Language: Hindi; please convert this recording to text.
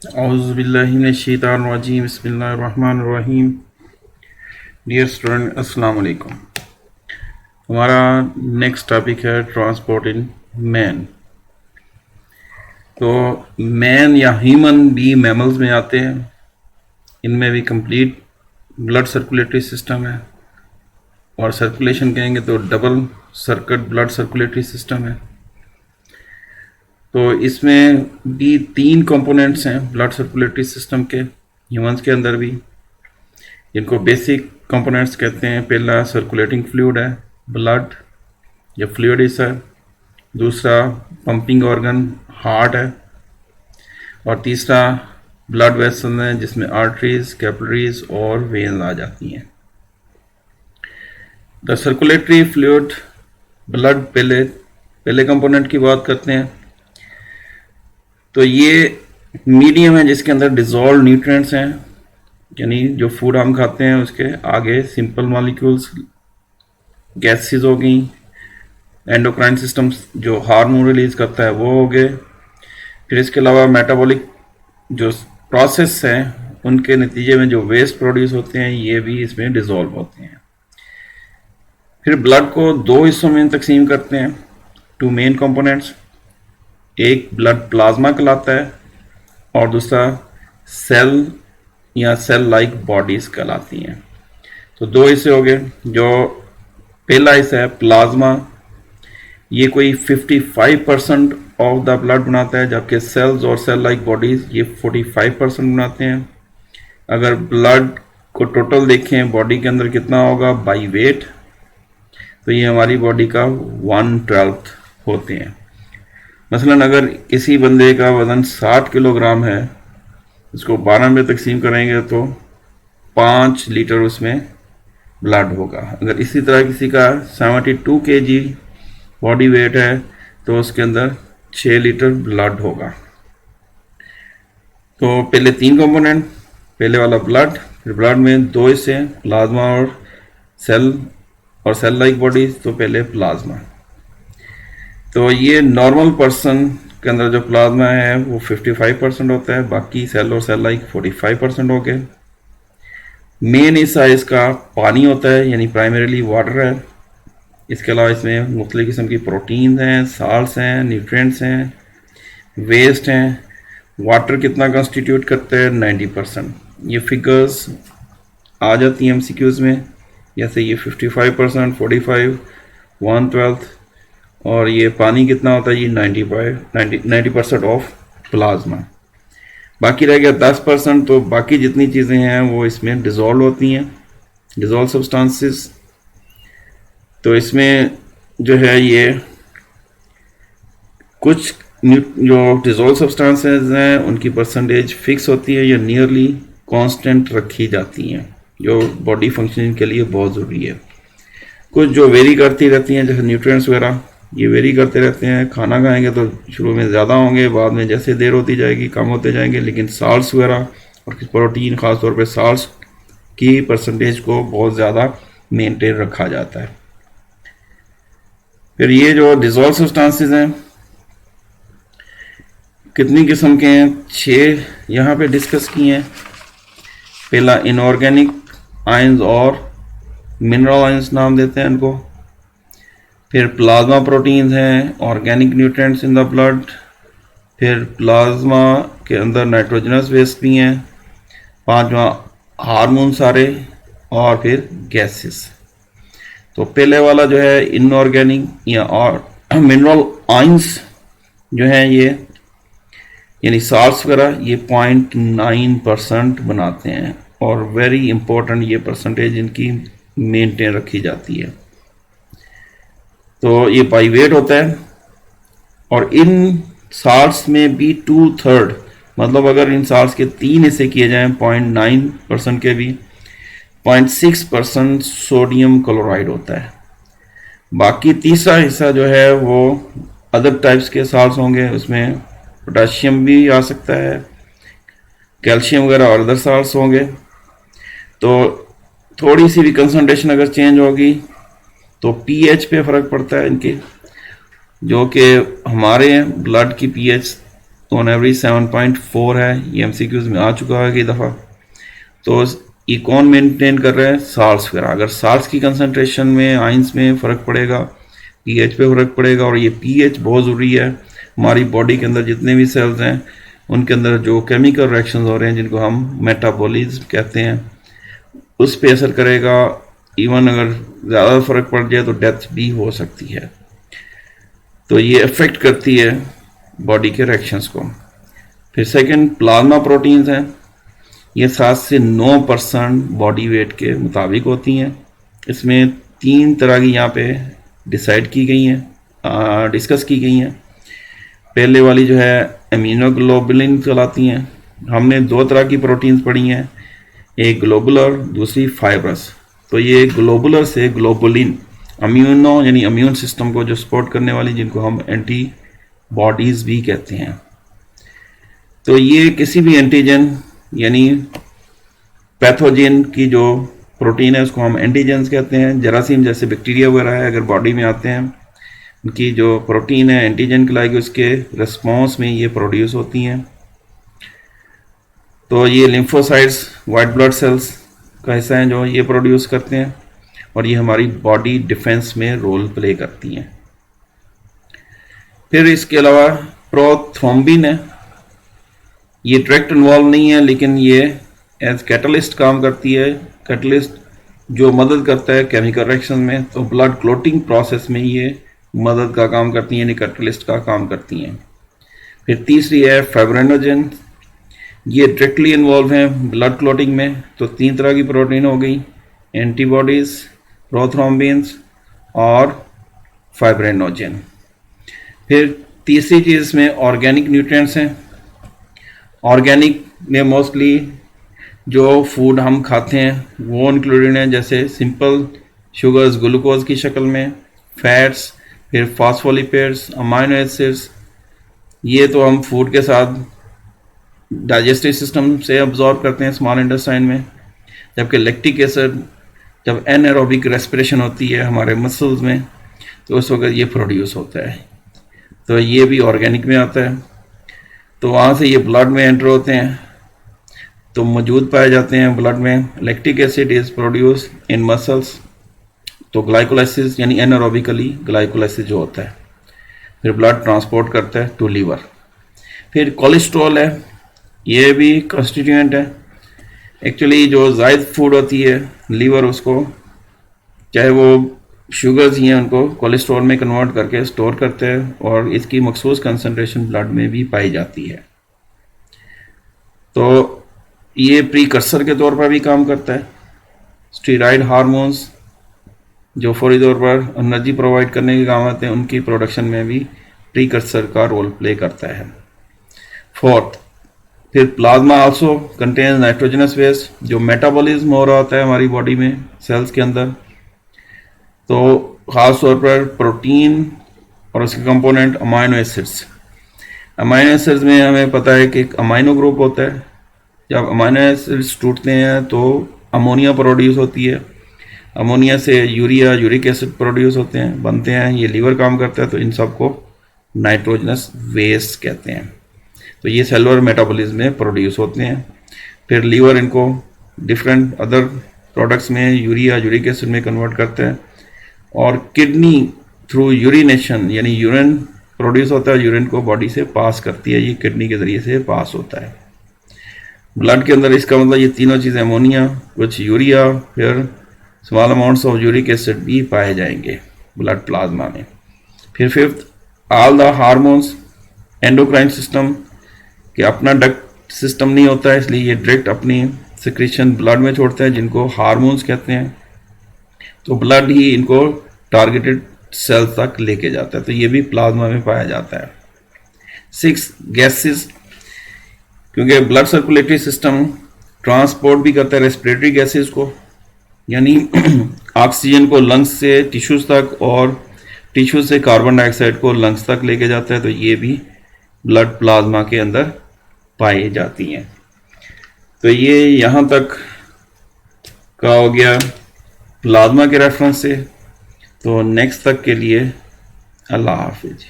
औज़ुबिल्लाहिमिनश्शैतानिर्रजीम बिस्मिल्लाहिर्रहमानिर्रहीम। डियर स्टूडेंट, अस्सलाम वालेकुम। हमारा नेक्स्ट टॉपिक है ट्रांसपोर्ट इन मैन। तो मैन या ह्यूमन भी मैमल्स में आते हैं। इनमें भी कंप्लीट ब्लड सर्कुलेटरी सिस्टम है, और सर्कुलेशन कहेंगे तो double circuit blood circulatory system है। तो इसमें भी 3 कंपोनेंट्स हैं ब्लड सर्कुलेटरी सिस्टम के, ह्यूमंस के अंदर भी, जिनको बेसिक कंपोनेंट्स कहते हैं। पहला सर्कुलेटिंग फ्लूइड है, ब्लड या फ्लूइड है। दूसरा पंपिंग ऑर्गन हार्ट है, और तीसरा ब्लड वेसल है, जिसमें आर्टरीज, कैपिलरीज और वेन्स आ जाती हैं। द सर्कुलेटरी फ्लूइड ब्लड पहले कंपोनेंट की बात करते हैं। तो ये मीडियम है जिसके अंदर डिजॉल्व न्यूट्रिएंट्स हैं, यानी जो फूड हम खाते हैं उसके आगे सिंपल मॉलिक्यूल्स, गैसेस हो गई, एंडोक्राइन सिस्टम जो हार्मोन रिलीज करता है वो हो गए। फिर इसके अलावा मेटाबॉलिक जो प्रोसेस हैं उनके नतीजे में जो वेस्ट प्रोड्यूस होते हैं ये भी इसमें डिजॉल्व होते हैं। फिर ब्लड को 2 हिस्सों में तकसीम करते हैं, 2 मेन कंपोनेंट्स। एक ब्लड प्लाज्मा कहलाता है और दूसरा सेल या सेल लाइक बॉडीज कहलाती हैं। तो 2 हिस्से हो गए। जो पहला हिस्सा है प्लाज्मा, ये कोई 55% ऑफ द ब्लड बनाता है, जबकि सेल्स और सेल लाइक बॉडीज ये 45% बनाते हैं। अगर ब्लड को टोटल देखें बॉडी के अंदर कितना होगा बाई वेट, तो ये हमारी बॉडी का 1/12 होते हैं। मसलन अगर किसी बंदे का वजन 60 किलोग्राम है, इसको 12 में तकसीम करेंगे तो 5 लीटर उसमें ब्लड होगा। अगर इसी तरह किसी का 72 kg बॉडी वेट है तो उसके अंदर 6 लीटर ब्लड होगा। तो पहले 3 कंपोनेंट, पहले वाला ब्लड, फिर ब्लड में 2 हिस्से हैं, प्लाज्मा और सेल लाइक बॉडीज। तो पहले प्लाज्मा, तो ये नॉर्मल पर्सन के अंदर जो प्लाज्मा है वो 55% होता है, बाकी सेल और सेल लाइक 45% हो गए। मेन हिस्सा इसका पानी होता है, यानी प्राइमरीली वाटर है। इसके अलावा इसमें मुख्तलिफ किस्म की प्रोटीन हैं, साल्ट्स हैं, न्यूट्रिएंट्स हैं, वेस्ट हैं। वाटर कितना कंस्टिट्यूट करता है 90%। ये फिगर्स आ जाती हैं MCQs में, जैसे ये 55%, 45, 1/12, और ये पानी कितना होता है, ये 90% ऑफ प्लाज्मा। बाकी रह गया 10%। तो बाकी जितनी चीज़ें हैं वो इसमें डिज़ोल्व होती हैं, डिज़ोल्व सब्सटेंसेस। तो इसमें जो है ये कुछ जो डिज़ोल्व सब्सटेंसेस हैं उनकी परसेंटेज फिक्स होती है या नियरली कांस्टेंट रखी जाती हैं, जो बॉडी फंक्शनिंग के लिए बहुत ज़रूरी है। कुछ जो वेरी करती रहती हैं, जैसे न्यूट्रिएंट्स वगैरह, ये वेरी करते रहते हैं। खाना खाएंगे तो शुरू में ज़्यादा होंगे, बाद में जैसे देर होती जाएगी कम होते जाएंगे। लेकिन साल्ट्स वगैरह और प्रोटीन, ख़ासतौर पे साल्ट्स की परसेंटेज को बहुत ज़्यादा मेंटेन रखा जाता है। फिर ये जो डिज़ोल्व सब्सटेंसेस हैं कितनी किस्म के हैं, 6 यहाँ पे डिस्कस किए हैं। पहला इनऑर्गेनिक आयंस और मिनरल आयंस नाम देते हैं इनको। फिर प्लाज्मा प्रोटीन्स हैं, organic nutrients in the blood. फिर प्लाज्मा के अंदर नाइट्रोजनस वेस्ट भी हैं। 5वां हार्मोन सारे, और फिर गैसेस। तो पहले वाला जो है इनऑर्गेनिक या और मिनरल आयंस जो हैं ये, यानी साल्ट्स वगैरह, ये 0.9% बनाते हैं, और वेरी इंपॉर्टेंट ये परसेंटेज इनकी मेंटेन रखी जाती है। तो ये बाई वेट होता है, और इन साल्ट्स में भी 2/3, मतलब अगर इन साल्ट्स के 3 हिस्से किए जाएं 0.9% के भी, 0.6% सोडियम क्लोराइड होता है। बाकी तीसरा हिस्सा जो है वो अदर टाइप्स के साल्ट्स होंगे, उसमें पोटाशियम भी आ सकता है, कैल्शियम वगैरह और अदर साल्ट्स होंगे। तो थोड़ी सी भी कंसंट्रेशन अगर चेंज होगी तो पीएच पे फ़र्क पड़ता है इनके, जो कि हमारे ब्लड की पीएच ऑन एवरेज 7.4 है, ये MCQs में आ चुका है कई दफ़ा। तो ये कौन मेंटेन कर रहे हैं? साल्ट्स वगैरह। अगर साल्ट्स की कंसनट्रेशन में, आइंस में फ़र्क पड़ेगा, pH पे फ़र्क पड़ेगा, और ये pH बहुत ज़रूरी है। हमारी बॉडी के अंदर जितने भी सेल्स हैं उनके अंदर जो केमिकल रिएक्शंस हो रहे हैं जिनको हम मेटाबॉलिज्म कहते हैं, उस पे असर करेगा। इवन अगर ज़्यादा फ़र्क पड़ जाए तो डेथ भी हो सकती है। तो ये अफेक्ट करती है बॉडी के रिएक्शंस को। फिर सेकंड, प्लाज्मा प्रोटीन्स हैं। ये 7 से 9% बॉडी वेट के मुताबिक होती हैं। इसमें 3 तरह की यहाँ पे डिसाइड की गई हैं, डिस्कस की गई हैं। पहले वाली जो है एमिनोग्लोबुलिन कहलाती हैं। हमने 2 तरह की प्रोटीन्स पढ़ी हैं, एक ग्लोबुलर, दूसरी फाइब्रस। तो ये ग्लोबुलर से ग्लोबुलिन अम्यूनो यानी इम्यून सिस्टम को जो सपोर्ट करने वाली, जिनको हम एंटीबॉडीज भी कहते हैं। तो ये किसी भी एंटीजन यानी पैथोजन की जो प्रोटीन है उसको हम एंटीजेंस कहते हैं। जरासीम जैसे बैक्टीरिया वगैरह है, अगर बॉडी में आते हैं, उनकी जो प्रोटीन है एंटीजन कहलाएगी, उसके रिस्पॉन्स में ये प्रोड्यूस होती हैं। तो ये लिम्फोसाइट्स, वाइट ब्लड सेल्स का हिस्सा हैं जो ये प्रोड्यूस करते हैं, और ये हमारी बॉडी डिफेंस में रोल प्ले करती हैं। फिर इसके अलावा प्रोथ्रोम्बिन है। ये डायरेक्ट इन्वॉल्व नहीं है, लेकिन ये एज कैटलिस्ट काम करती है। कैटलिस्ट जो मदद करता है केमिकल रिएक्शन में, तो ब्लड क्लोटिंग प्रोसेस में ये मदद का काम करती हैं, यानी कैटलिस्ट का काम करती हैं। फिर तीसरी है फाइब्रिनोजेन। ये डायरेक्टली इन्वॉल्व हैं ब्लड क्लोटिंग में। तो 3 तरह की प्रोटीन हो गई, एंटीबॉडीज, प्रोथ्रोम्बिन्स और फाइब्रिनोजेन। फिर तीसरी चीज़ में ऑर्गेनिक न्यूट्रिएंट्स हैं। ऑर्गेनिक में मोस्टली जो फूड हम खाते हैं वो इंक्लूडेड हैं, जैसे सिंपल शुगर्स ग्लूकोज की शक्ल में, फैट्स, फिर फॉस्फोलिपिड्स, अमाइनो एसिड्स। ये तो हम फूड के साथ डाइजेस्टिव सिस्टम से अब्जॉर्ब करते हैं स्मॉल इंटेस्टाइन में, जबकि लैक्टिक एसिड जब एनारोबिक रेस्पिरेशन होती है हमारे मसल्स में, तो उस वक्त ये प्रोड्यूस होता है। तो ये भी ऑर्गेनिक में आता है। तो वहाँ से ये ब्लड में एंटर होते हैं, तो मौजूद पाए जाते हैं ब्लड में। Lactic acid is produce in muscles. तो ग्लाइकोलाइसिस यानी एनारोबिकली ग्लाइकोलाइसिस जो होता है, फिर ब्लड ट्रांसपोर्ट करता है टू लीवर। फिर कोलेस्ट्रॉल है, ये भी कॉन्स्टिट्यूएंट है। एक्चुअली जो ज़ायद फूड होती है लीवर उसको, चाहे वो शुगर्स ही हैं, उनको कोलेस्ट्रॉल में कन्वर्ट करके स्टोर करते हैं, और इसकी मखसूस कंसनट्रेशन ब्लड में भी पाई जाती है। तो ये प्रीकर्सर के तौर पर भी काम करता है। स्टीरॉयड हार्मोन्स जो फौरी तौर पर एनर्जी प्रोवाइड करने के काम आते हैं, उनकी प्रोडक्शन में भी प्रीकर्सर का रोल प्ले करता है। फोर्थ, फिर plasma also contains nitrogenous waste, जो मेटाबॉलिज्म हो रहा होता है हमारी बॉडी में सेल्स के अंदर। तो ख़ास तौर पर प्रोटीन और उसके component amino acids. Amino acids में हमें पता है कि एक अमाइनो ग्रुप होता है। जब अमाइनो एसिड्स टूटते हैं तो अमोनिया प्रोड्यूस होती है। अमोनिया से यूरिया, यूरिक एसिड प्रोड्यूस होते हैं, बनते हैं। ये लीवर काम करता है, तो इन सब को नाइट्रोजनस वेस्ट कहते हैं। तो ये सेलुलर मेटाबॉलिज्म में प्रोड्यूस होते हैं। फिर लीवर इनको डिफरेंट अदर प्रोडक्ट्स में यूरिया, यूरिक एसिड में कन्वर्ट करते हैं, और किडनी थ्रू यूरिनेशन यानी यूरिन प्रोड्यूस होता है, यूरिन को बॉडी से पास करती है, ये किडनी के ज़रिए से पास होता है ब्लड के अंदर। इसका मतलब ये तीनों चीज़ें, अमोनिया, कुछ यूरिया, फिर small amounts of uric acid भी पाए जाएंगे ब्लड प्लाज्मा में। फिर fifth, all the hormones. Endocrine system कि अपना डक्ट सिस्टम नहीं होता है, इसलिए ये डायरेक्ट अपनी सिक्रीशन ब्लड में छोड़ते हैं, जिनको हार्मोन्स कहते हैं। तो ब्लड ही इनको टारगेटेड सेल तक लेके जाता है, तो ये भी प्लाज्मा में पाया जाता है। 6, गैसेस, क्योंकि ब्लड सर्कुलेटरी सिस्टम ट्रांसपोर्ट भी करता है रेस्पिरेटरी गैसेस को, यानी ऑक्सीजन को लंग्स से टिश्यूज तक और टिश्यू से कार्बन डाइऑक्साइड को लंग्स तक लेके जाता है। तो ये भी ब्लड प्लाज्मा के अंदर पाई जाती हैं। तो ये यहाँ तक का हो गया प्लाज्मा के रेफरेंस से। तो नेक्स्ट तक के लिए अल्लाह हाफिज।